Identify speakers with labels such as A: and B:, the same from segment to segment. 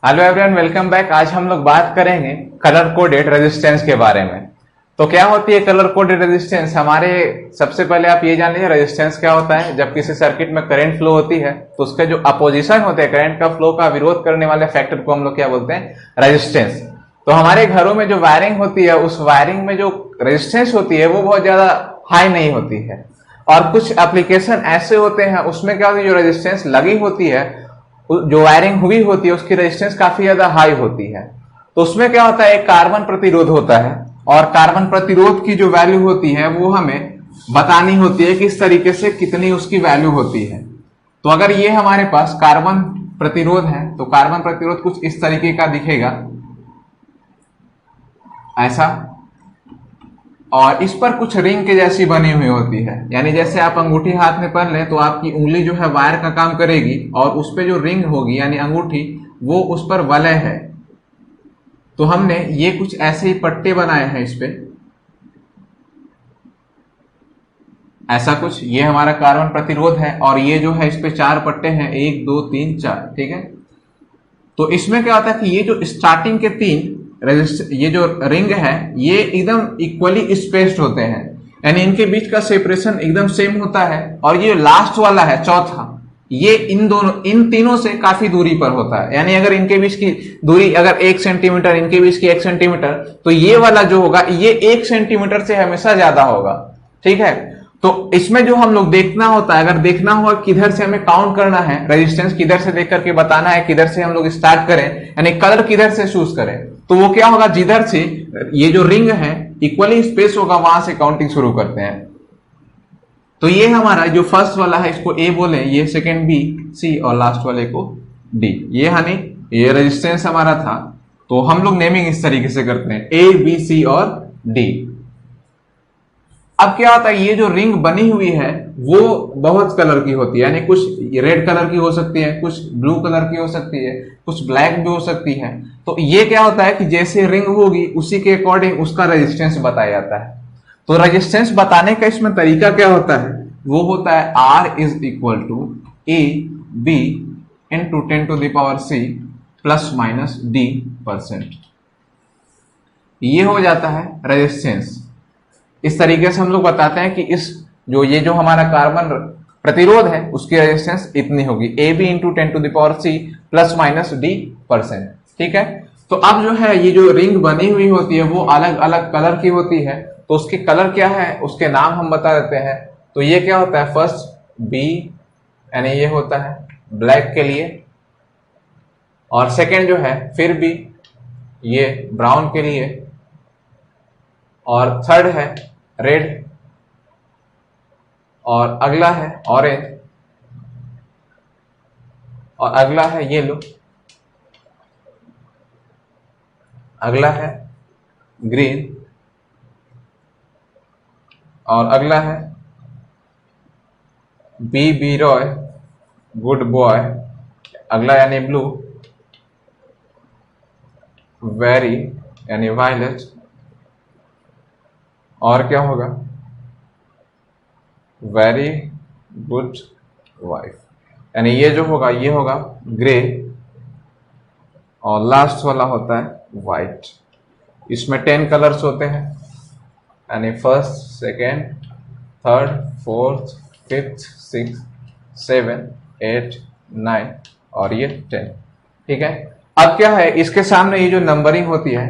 A: Hello everyone, welcome back. आज हम लोग बात करेंगे कलर कोडेड रेजिस्टेंस के बारे में। तो क्या होती है कलर कोडेड रेजिस्टेंस? सबसे पहले आप ये जान लीजिए रेजिस्टेंस क्या होता है। जब किसी सर्किट में करंट फ्लो होती है तो उसके जो अपोजिशन होते हैं, करंट का फ्लो का विरोध करने वाले फैक्टर को हम लोग क्या बोलते हैं? रेजिस्टेंस। तो हमारे घरों में जो वायरिंग होती है, उस वायरिंग में जो रेजिस्टेंस होती है वो बहुत ज्यादा हाई नहीं होती है। और कुछ एप्लीकेशन ऐसे होते हैं उसमें क्या होती है, जो रेजिस्टेंस लगी होती है, जो वायरिंग हुई होती है, उसकी रेजिस्टेंस काफी ज्यादा हाई होती है। तो उसमें क्या होता है, एक कार्बन प्रतिरोध होता है। और कार्बन प्रतिरोध की जो वैल्यू होती है वो हमें बतानी होती है किस तरीके से कितनी उसकी वैल्यू होती है। तो अगर ये हमारे पास कार्बन प्रतिरोध है तो कार्बन प्रतिरोध कुछ इस तरीके का दिखेगा, ऐसा। और इस पर कुछ रिंग के जैसी बनी हुई होती है, यानी जैसे आप अंगूठी हाथ में पहन लें तो आपकी उंगली जो है वायर का काम करेगी और उस पर जो रिंग होगी यानी अंगूठी, वो उस पर वलय है। तो हमने ये कुछ ऐसे ही पट्टे बनाए हैं इस पे, ऐसा कुछ। ये हमारा कार्बन प्रतिरोध है और ये जो है इस पे 4 पट्टे हैं, 1 2 3 4, ठीक है। तो इसमें क्या होता है कि ये जो स्टार्टिंग के 3 ये जो रिंग है ये एकदम इक्वली स्पेस्ड होते हैं, यानी इनके बीच का सेपरेशन एकदम सेम होता है। और ये लास्ट वाला है चौथा, ये इन तीनों से काफी दूरी पर होता है। यानी अगर इनके बीच की दूरी अगर 1 सेंटीमीटर, इनके बीच की 1 सेंटीमीटर, तो ये वाला जो होगा ये 1 सेंटीमीटर से हमेशा ज्यादा होगा, ठीक है। तो इसमें जो हम लोग देखना होता है, अगर देखना होगा किधर से हमें काउंट करना है, रेजिस्टेंस किधर से देख करके बताना है किधर से हम लोग स्टार्ट करें, यानी कलर किधर से चूज करें। तो वो क्या होगा, जिधर से ये जो रिंग है इक्वली स्पेस होगा वहां से काउंटिंग शुरू करते हैं। तो ये हमारा जो फर्स्ट वाला है इसको ए बोले, ये सेकेंड बी, सी और लास्ट वाले को डी। ये हनी ये रेजिस्टेंस हमारा था। तो हम लोग नेमिंग इस तरीके से करते हैं, ए बी सी और डी। अब क्या होता है, ये जो रिंग बनी हुई है वो बहुत कलर की होती है, यानी कुछ रेड कलर की हो सकती है, कुछ ब्लू कलर की हो सकती है, कुछ ब्लैक भी हो सकती है। तो ये क्या होता है कि जैसे रिंग होगी उसी के अकॉर्डिंग उसका रेजिस्टेंस बताया जाता है। तो रेजिस्टेंस बताने का इसमें तरीका क्या होता है, वो होता है R is equal to A B into 10⁻⁶ plus minus D%। ये हो जाता है रेजिस्टेंस। इस तरीके से हम लोग बताते हैं कि ये जो हमारा कार्बन प्रतिरोध है उसकी रेजिस्टेंस इतनी होगी, A B into 10⁻⁶ plus minus D%, ठीक है। तो अब जो है ये जो रिंग बनी हुई होती है वो अलग अलग कलर की होती है। तो उसके कलर क्या है उसके नाम हम बता देते हैं। तो ये क्या होता है, फर्स्ट बी यानी ये होता है ब्लैक के लिए, और सेकेंड जो है फिर बी, ये ब्राउन के लिए, और थर्ड है रेड, और अगला है ऑरेंज, और अगला है येलो, अगला है ग्रीन, और अगला है बी रॉय गुड बॉय, अगला यानी ब्लू, वेरी यानी वायलेट, और क्या होगा वेरी गुड वाइफ, यानी ये जो होगा ये होगा ग्रे, और लास्ट वाला होता है व्हाइट। इसमें 10 कलर्स होते हैं, यानी first second third fourth fifth six 7 8 9 और ये 10, ठीक है। अब क्या है, इसके सामने ये जो नंबरिंग होती है,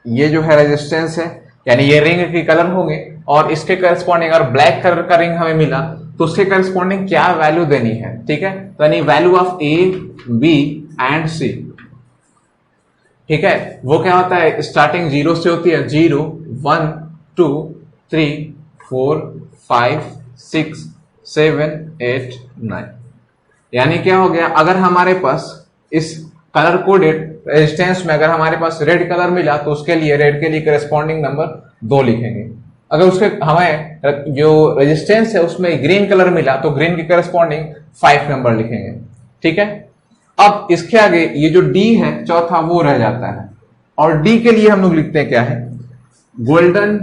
A: ये जो है रेजिस्टेंस है, यानी ये रिंग के कलर होंगे, और इसके करस्पॉन्डिंग अगर ब्लैक कलर का रिंग हमें मिला तो उसके करस्पॉन्डिंग क्या वैल्यू देनी है, ठीक है। तो यानी value of A B and C, ठीक है। वो क्या होता है, स्टार्टिंग 0 से होती है, 0 1 2 3 4 5 6 7 8 9। यानी क्या हो गया, अगर हमारे पास इस कलर कोडेड रेजिस्टेंस में अगर हमारे पास रेड कलर मिला तो उसके लिए रेड के लिए करस्पॉन्डिंग नंबर 2 लिखेंगे। अगर उसके हमें जो रेजिस्टेंस है उसमें ग्रीन कलर मिला तो ग्रीन के करस्पॉन्डिंग 5 नंबर लिखेंगे, ठीक है। अब इसके आगे ये जो डी है चौथा वो रह जाता है, और डी के लिए हम लोग लिखते हैं क्या है, गोल्डन,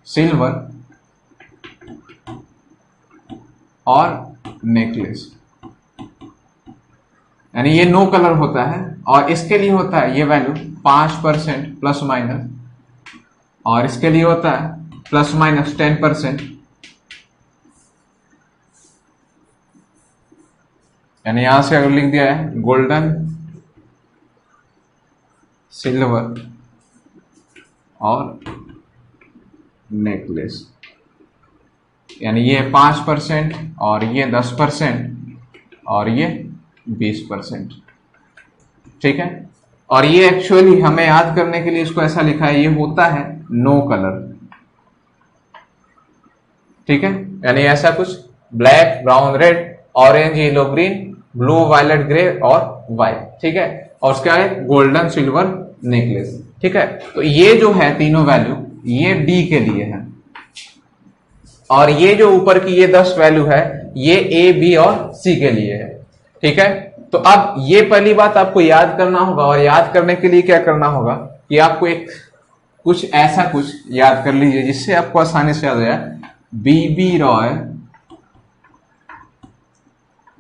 A: सिल्वर और नेकलेस। यानी ये नो कलर होता है, और इसके लिए होता है ये वैल्यू 5% प्लस माइनस, और इसके लिए होता है प्लस माइनस 10%। यानी यहां से अगर लिख दिया है गोल्डन, सिल्वर और नेकलेस, यानी ये 5% और ये 10% और ये 20%। ठीक है, और ये एक्चुअली हमें याद करने के लिए इसको ऐसा लिखा है, ये होता है नो कलर। ठीक है, यानी ऐसा कुछ black, brown, red, orange, yellow, green, blue, violet, grey और व्हाइट। ठीक है, और उसके आगे गोल्डन, सिल्वर, नेकलेस। ठीक है, तो ये जो है तीनों वैल्यू ये डी के लिए है, और ये जो ऊपर की ये 10 वैल्यू है ये ए, बी और सी के लिए है। ठीक है, तो अब ये पहली बात आपको याद करना होगा, और याद करने के लिए क्या करना होगा कि आपको एक कुछ ऐसा कुछ याद कर लीजिए जिससे आपको आसानी से याद हो जाए। BB ROY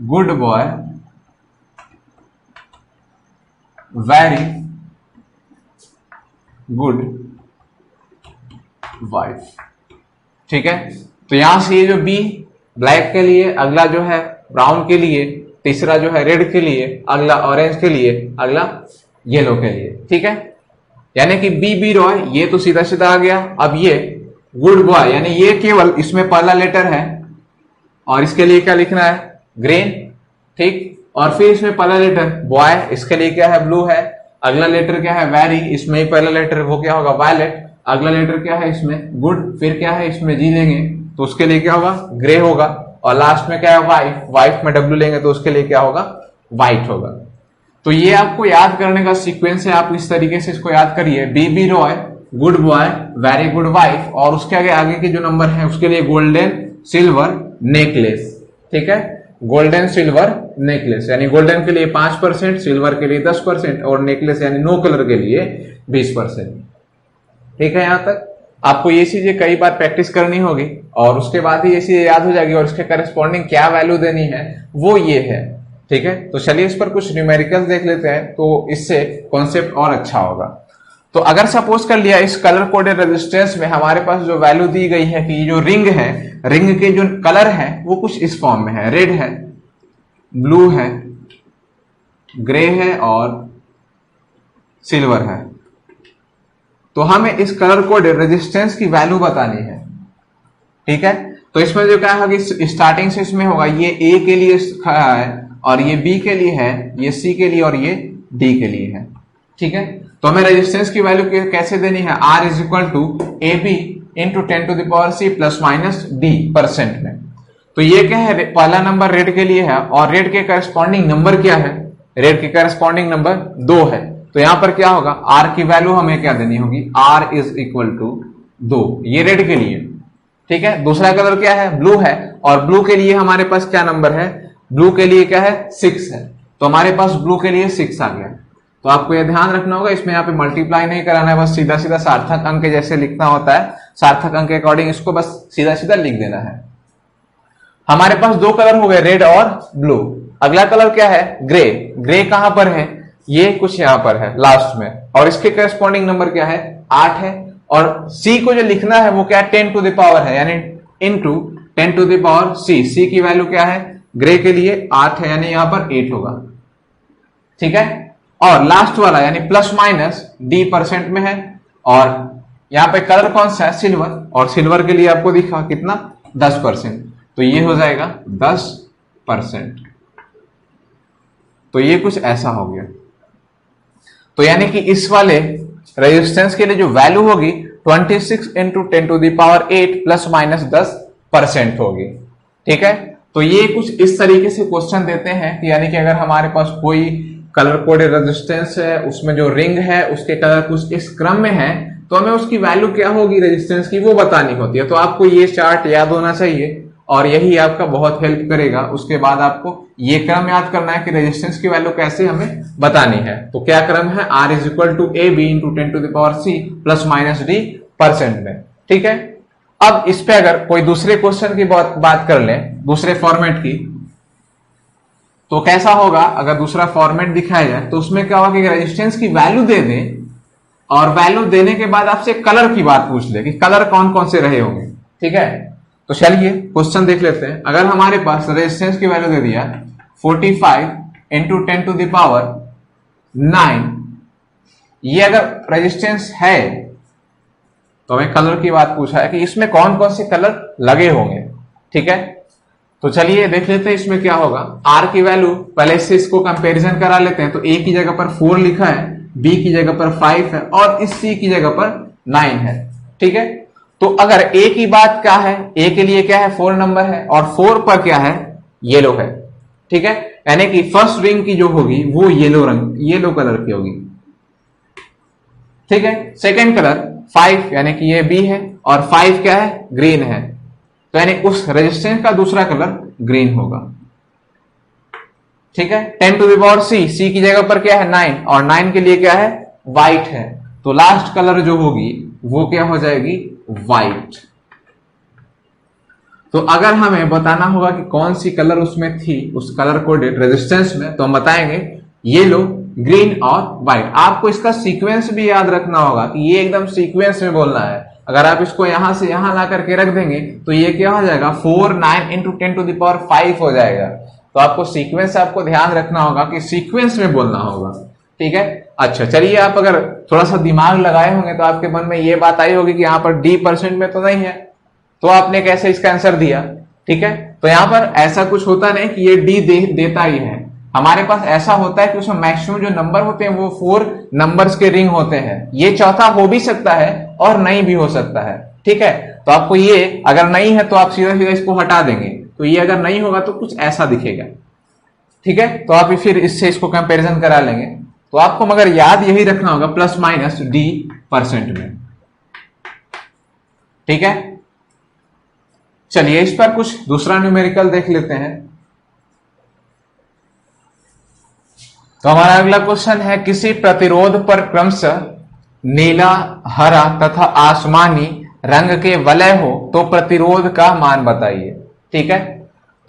A: good boy, very good wife. ठीक है, तो यहां से ये जो बी ब्लैक के लिए, अगला जो है ब्राउन के लिए, तीसरा जो है रेड के लिए, अगला ऑरेंज के लिए, अगला येलो के लिए। ठीक है, यानी कि बी रॉय ये तो सीधा सीधा आ गया। अब ये गुड बॉय, यानी ये केवल इसमें पहला लेटर है, और इसके लिए क्या लिखना है, ग्रीन। ठीक, और फिर इसमें पहला लेटर बॉय, इसके लिए क्या है, ब्लू है। अगला लेटर क्या है, वेरी, इसमें ही पहला लेटर वो क्या होगा, वायलेट। अगला लेटर क्या है इसमें, गुड, फिर क्या है इसमें जी लेंगे तो उसके लिए क्या होगा, ग्रे होगा। और लास्ट में क्या है, वाइफ, वाइफ में डब्ल्यू लेंगे तो उसके लिए क्या होगा, व्हाइट होगा। तो ये आपको याद करने का सीक्वेंस है, आप इस तरीके से इसको याद करिए। B Roy good boy, very good wife, और उसके आगे के जो नंबर है उसके लिए गोल्डन, सिल्वर, नेकलेस। ठीक है, गोल्डन, सिल्वर, नेकलेस, यानी गोल्डन के लिए 5%, सिल्वर के लिए 10% और नेकलेस यानी नो कलर के लिए 20%। ठीक है, यहां तक आपको ये चीजें कई बार प्रैक्टिस करनी होगी, और उसके बाद ही ये चीजें याद हो जाएगी, और इसके करस्पॉन्डिंग क्या वैल्यू देनी है वो ये है। ठीक है, तो चलिए इस पर कुछ न्यूमेरिकल्स देख लेते हैं, तो इससे कॉन्सेप्ट और अच्छा होगा। तो अगर सपोज कर लिया इस कलर कोडेड रेजिस्टेंस में हमारे पास जो वैल्यू दी गई है कि जो रिंग है, रिंग के जो कलर है वो कुछ इस फॉर्म में है, रेड है, ब्लू है, ग्रे है और सिल्वर है। तो हमें इस कलर कोडेड रेजिस्टेंस की वैल्यू बतानी है। ठीक है, तो इसमें जो क्या है कि स्टार्टिंग से इसमें होगा, ये ए के लिए खड़ा है, और ये बी के लिए है, ये सी के लिए और ये डी के लिए है। ठीक है, तो हमें रेजिस्टेंस की वैल्यू कैसे देनी है, R is equal to A B into 10⁻⁶ plus minus D percent में। तो ये क्या है, पहला नंबर रेड के लिए है, और रेड के करस्पॉन्डिंग नंबर क्या है, रेड के करस्पॉन्डिंग नंबर 2 है। तो यहां पर क्या होगा, आर की वैल्यू हमें क्या देनी होगी, आर इज इक्वल टू 2, ये रेड के लिए। ठीक है, दूसरा कलर क्या है, ब्लू है, और ब्लू के लिए हमारे पास क्या नंबर है, ब्लू के लिए क्या है, 6 है। तो हमारे पास ब्लू के लिए 6 आ गया। तो आपको यह ध्यान रखना होगा, इसमें यहाँ पे मल्टीप्लाई नहीं कराना है, बस सीधा सीधा सार्थक अंक जैसे लिखना होता है, सार्थक अंक के अकॉर्डिंग इसको बस सीधा सीधा लिख देना है। हमारे पास 2 कलर हो गए, रेड और ब्लू। अगला कलर क्या है, ग्रे। ग्रे कहां पर है, ये कुछ यहां पर है लास्ट में, और इसके करस्पॉन्डिंग नंबर क्या है, 8 है। और सी को जो लिखना है वो क्या है, 10 टू द पावर है, यानी इनटू 10 टू द पावर सी। सी की वैल्यू क्या है, ग्रे के लिए 8 है, यानी यहां पर 8 होगा। ठीक है, और लास्ट वाला यानी प्लस माइनस डी परसेंट में है, और यहां पे कलर कौन सा है, सिल्वर, और सिल्वर के लिए आपको दिखा कितना, 10%। तो ये हो जाएगा 10%। तो ये कुछ ऐसा हो गया। तो यानी कि इस वाले रेजिस्टेंस के लिए जो वैल्यू होगी 26 इंटू 10⁸ प्लस माइनस 10% होगी। ठीक है, तो ये कुछ इस तरीके से क्वेश्चन देते हैं कि यानी कि अगर हमारे पास कोई कलर कोडेड रेजिस्टेंस है, उसमें जो रिंग है उसके कलर कुछ इस क्रम में है, तो हमें उसकी वैल्यू क्या होगी रेजिस्टेंस की वो बतानी होती है। तो आपको ये चार्ट याद होना चाहिए, और यही आपका बहुत हेल्प करेगा। उसके बाद आपको ये क्रम याद करना है कि रेजिस्टेंस की वैल्यू कैसे हमें बतानी है। तो क्या क्रम है, R is equal to A B into 10⁻⁶ plus minus D percent में। ठीक है, अब इस पे अगर कोई दूसरे क्वेश्चन की बात कर लें, दूसरे फॉर्मेट की, तो कैसा होगा अगर दूसरा फॉर्मेट दिखाया जाए, तो उसमें क्या होगा कि रेजिस्टेंस की वैल्यू दे दें और वैल्यू देने के बाद आपसे कलर की बात पूछ ले कि कलर कौन कौन से रहे होंगे। ठीक है, तो चलिए क्वेश्चन देख लेते हैं। अगर हमारे पास रेजिस्टेंस की वैल्यू दे दिया 45 इंटू 10 टू द पावर 9, ये अगर रेजिस्टेंस है तो हमें कलर की बात पूछा है कि इसमें कौन कौन से कलर लगे होंगे। ठीक है, तो चलिए देख लेते हैं इसमें क्या होगा। आर की वैल्यू पहले से इसको कंपैरिजन करा लेते हैं। तो ए की जगह पर 4 लिखा है, बी की जगह पर 5 है और इस सी की जगह पर 9 है। ठीक है, तो अगर ए की बात क्या है, ए के लिए क्या है 4 नंबर है और 4 पर क्या है येलो है। ठीक है, यानी कि फर्स्ट रिंग की जो होगी वो येलो कलर की होगी। ठीक है, सेकेंड कलर 5 यानी कि ये बी है और 5 क्या है ग्रीन है, तो यानी उस रेजिस्टेंस का दूसरा कलर ग्रीन होगा। ठीक है, 10 टू द पावर सी की जगह पर क्या है 9 और 9 के लिए क्या है व्हाइट है, तो लास्ट कलर जो होगी वो क्या हो जाएगी व्हाइट। तो अगर हमें बताना होगा कि कौन सी कलर उसमें थी, उस कलर कोडेड रेजिस्टेंस में, तो हम बताएंगे येलो, ग्रीन और व्हाइट। आपको इसका सीक्वेंस भी याद रखना होगा कि ये एकदम सीक्वेंस में बोलना है। अगर आप इसको यहां से यहां ला करके रख देंगे तो ये क्या हो जाएगा 4 9 इंटू 10 टू द पावर 5 हो जाएगा। तो आपको सीक्वेंस आपको ध्यान रखना होगा कि सीक्वेंस में बोलना होगा। ठीक है, अच्छा चलिए, आप अगर थोड़ा सा दिमाग लगाए होंगे तो आपके मन में ये बात आई होगी कि यहाँ पर D% में तो नहीं है, तो आपने कैसे इसका आंसर दिया। ठीक है, तो यहां पर ऐसा कुछ होता नहीं कि ये डी देता ही है। हमारे पास ऐसा होता है कि उसमें मैक्सिमम जो नंबर होते हैं वो 4 नंबर्स के रिंग होते हैं। ये चौथा हो भी सकता है और नहीं भी हो सकता है। ठीक है, तो आपको ये अगर नहीं है तो आप सीधा सीधा इसको हटा देंगे, तो ये अगर नहीं होगा तो कुछ ऐसा दिखेगा। ठीक है, तो आप फिर इससे इसको कंपैरिजन करा लेंगे। तो आपको मगर याद यही रखना होगा प्लस माइनस D% में। ठीक है, चलिए इस पर कुछ दूसरा न्यूमेरिकल देख लेते हैं। तो हमारा अगला क्वेश्चन है, किसी प्रतिरोध पर क्रमशः नीला, हरा तथा आसमानी रंग के वलय हो तो प्रतिरोध का मान बताइए। ठीक है,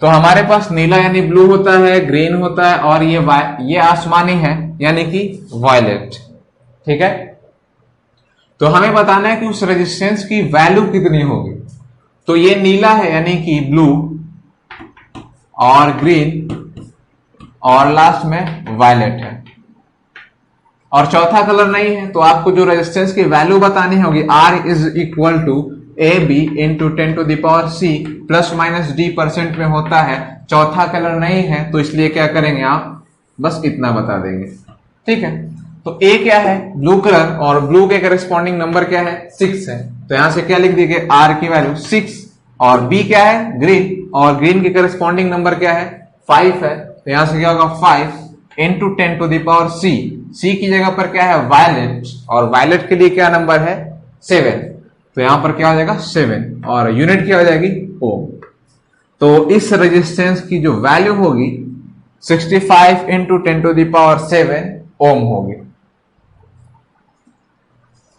A: तो हमारे पास नीला यानी ब्लू होता है, ग्रीन होता है और ये आसमानी है यानी कि वायलेट। ठीक है, तो हमें बताना है कि उस रेजिस्टेंस की वैल्यू कितनी होगी। तो ये नीला है यानी कि ब्लू और ग्रीन और लास्ट में वायलेट है और चौथा कलर नहीं है, तो आपको जो रेजिस्टेंस की वैल्यू बतानी होगी R is equal to AB into 10 to the power C plus minus D% में होता है। चौथा कलर नहीं है तो इसलिए क्या करेंगे आप बस इतना बता देंगे। ठीक है, तो A क्या है ब्लू कलर और ब्लू के करस्पॉन्डिंग नंबर क्या है 6 है, तो यहां से क्या लिख दीजिए R की वैल्यू 6 और B क्या है ग्रीन और ग्रीन के करस्पॉन्डिंग नंबर क्या है 5 है, तो यहां से क्या होगा 5 into 10 to the power C की जगह पर क्या है वायलेट और वायलेट के लिए क्या नंबर है 7, तो यहां पर क्या हो जाएगा 7 और यूनिट क्या हो जाएगी ओम। तो इस रेजिस्टेंस की जो वैल्यू होगी 65 इंटू 10 टू द पावर 7 ओम होगी।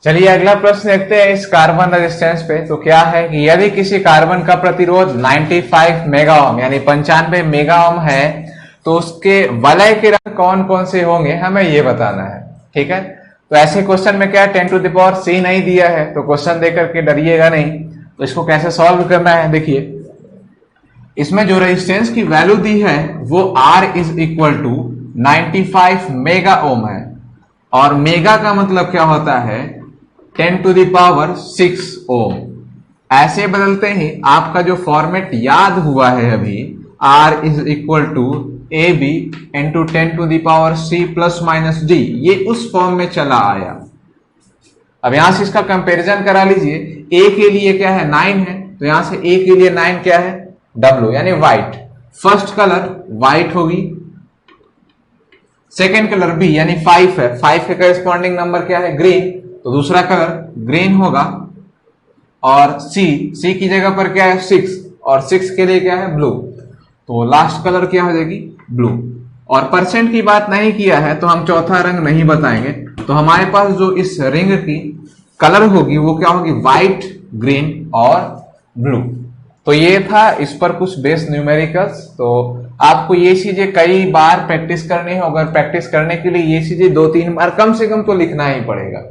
A: चलिए अगला प्रश्न देखते हैं इस कार्बन रेजिस्टेंस पे। तो क्या है कि यदि किसी कार्बन का प्रतिरोध 95 मेगा ओम यानी 95 मेगा ओम है तो उसके वलय के रंग कौन कौन से होंगे हमें ये बताना है। ठीक है, तो ऐसे क्वेश्चन में क्या 10 टू द पावर C नहीं दिया है तो क्वेश्चन देकर के डरिएगा नहीं। तो इसको कैसे सॉल्व करना है, देखिए इसमें जो रेजिस्टेंस की वैल्यू दी है वो R is equal to 95 mega ohm है और मेगा का मतलब क्या होता है 10 टू द पावर 6 ओम। ऐसे बदलते ही आपका जो फॉर्मेट याद हुआ है अभी R is equal to AB into 10 to the power C plus minus D, ये उस फॉर्म में चला आया। अब यहां से इसका कंपैरिजन करा लीजिए। A के लिए क्या है 9 है, तो यहां से A के लिए 9 क्या है W यानी व्हाइट। फर्स्ट कलर व्हाइट होगी, सेकेंड कलर B यानी 5 है, 5 के करस्पॉन्डिंग नंबर क्या है ग्रीन, तो दूसरा कलर ग्रीन होगा और C की जगह पर क्या है 6 और 6 के लिए क्या है ब्लू, तो लास्ट कलर क्या हो जाएगी ब्लू। और परसेंट की बात नहीं किया है तो हम चौथा रंग नहीं बताएंगे। तो हमारे पास जो इस रिंग की कलर होगी वो क्या होगी व्हाइट, ग्रीन और ब्लू। तो ये था इस पर कुछ बेस न्यूमेरिकल्स। तो आपको ये चीजें कई बार प्रैक्टिस करनी है, अगर प्रैक्टिस करने के लिए ये चीजें 2-3 बार कम से कम तो लिखना ही पड़ेगा।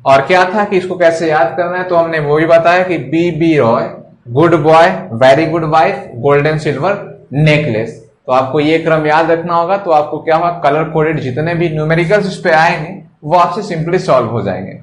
A: और क्या था कि इसको कैसे याद करना है, तो हमने वो भी बताया कि B Roy, good boy, very good wife, golden silver necklace. तो आपको ये क्रम याद रखना होगा, तो आपको क्या होगा, कलर कोडेड जितने भी न्यूमेरिकल्स इस पे आएंगे वो आपसे सिंपली सॉल्व हो जाएंगे।